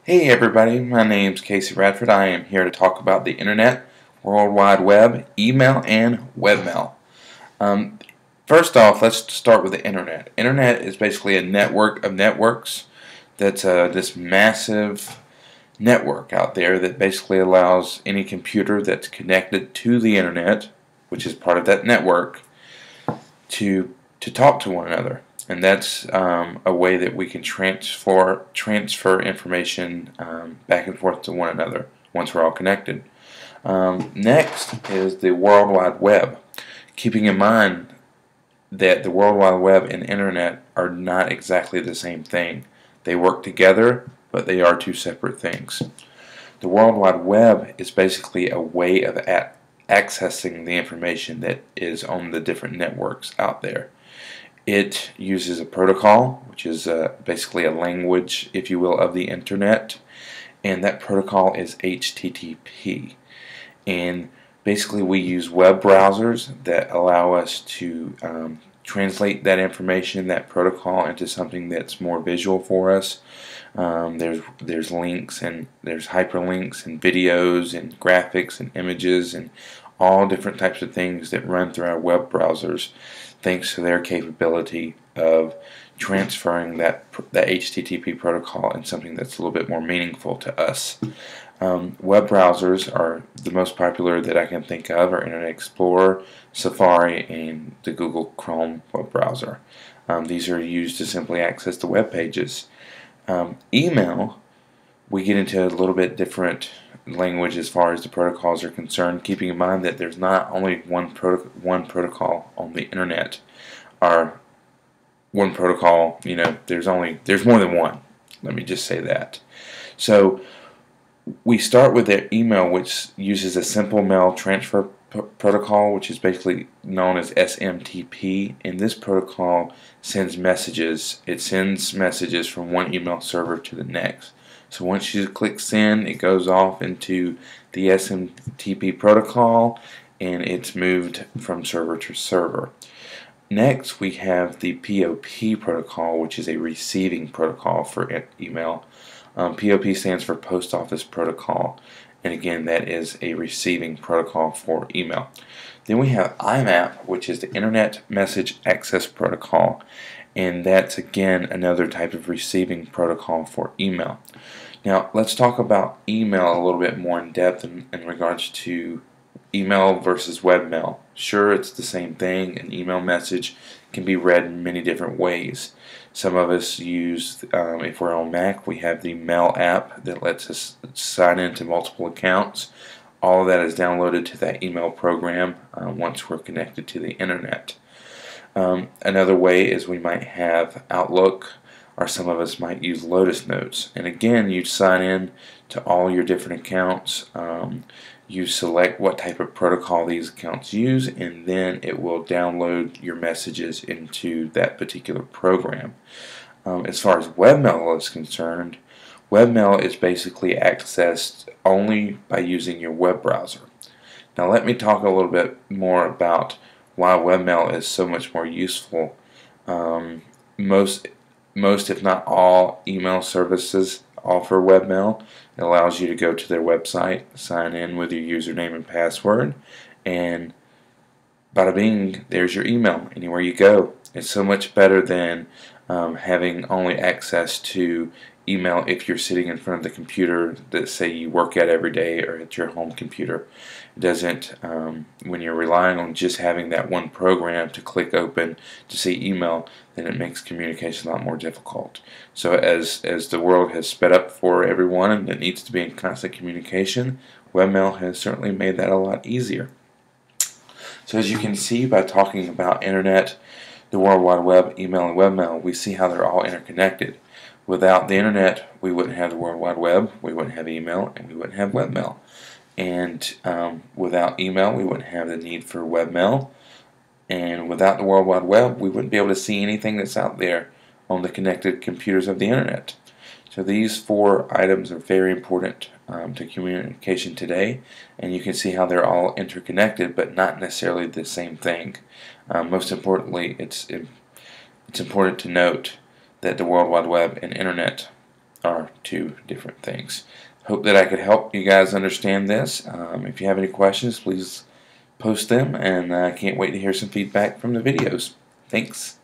Hey everybody, my name's Casey Radford. I am here to talk about the Internet, World Wide Web, email, and webmail. Um, First off, let's start with the Internet. Internet is basically a network of networks that's this massive network out there that basically allows any computer that's connected to the Internet, which is part of that network, to talk to one another. And that's a way that we can transfer information back and forth to one another once we're all connected. Next is the World Wide Web. Keeping in mind that the World Wide Web and Internet are not exactly the same thing. They work together, but they are two separate things. The World Wide Web is basically a way of accessing the information that is on the different networks out there. It uses a protocol, which is basically a language, if you will, of the Internet, and that protocol is HTTP. And basically we use web browsers that allow us to translate that information, that protocol, into something that's more visual for us. There's links and there's hyperlinks and videos and graphics and images and all different types of things that run through our web browsers thanks to their capability of transferring that HTTP protocol in something that's a little bit more meaningful to us. Web browsers are the most popular that I can think of are Internet Explorer, Safari, and the Google Chrome web browser. These are used to simply access the web pages. Email, we get into a little bit different language as far as the protocols are concerned, keeping in mind that there's not only one protocol on the Internet, or one protocol, there's more than one. Let me just say that. So we start with the email, which uses a simple mail transfer protocol, which is basically known as SMTP, and this protocol sends messages. It sends messages from one email server to the next. So once you click send, it goes off into the SMTP protocol and it's moved from server to server. Next we have the POP protocol, which is a receiving protocol for email. POP stands for Post Office Protocol, and again that is a receiving protocol for email. Then we have IMAP, which is the Internet Message Access Protocol, and that's again another type of receiving protocol for email. Now let's talk about email a little bit more in depth in regards to email versus webmail. Sure, it's the same thing. An email message can be read in many different ways. Some of us use, if we're on Mac, we have the Mail app that lets us sign into multiple accounts. All of that is downloaded to that email program once we're connected to the Internet. Another way is we might have Outlook, or some of us might use Lotus Notes. And again, you sign in to all your different accounts. You select what type of protocol these accounts use, and then it will download your messages into that particular program. As far as webmail is concerned, webmail is basically accessed only by using your web browser. Now let me talk a little bit more about why webmail is so much more useful. Most if not all email services offer webmail. It allows you to go to their website, sign in with your username and password, and bada bing, there's your email anywhere you go. It's so much better than having only access to email if you're sitting in front of the computer that say you work at every day or at your home computer. It doesn't, when you're relying on just having that one program to click open to see email, then it makes communication a lot more difficult. So as the world has sped up for everyone and it needs to be in constant communication, webmail has certainly made that a lot easier. So as you can see by talking about Internet, the World Wide Web, email, and webmail, we see how they're all interconnected. Without the Internet, we wouldn't have the World Wide Web, we wouldn't have email, and we wouldn't have webmail. And without email, we wouldn't have the need for webmail. And without the World Wide Web, we wouldn't be able to see anything that's out there on the connected computers of the Internet. So these four items are very important to communication today, and you can see how they're all interconnected, but not necessarily the same thing. Most importantly, it's important to note that the World Wide Web and Internet are two different things. Hope that I could help you guys understand this. If you have any questions, please post them, and I can't wait to hear some feedback from the videos. Thanks.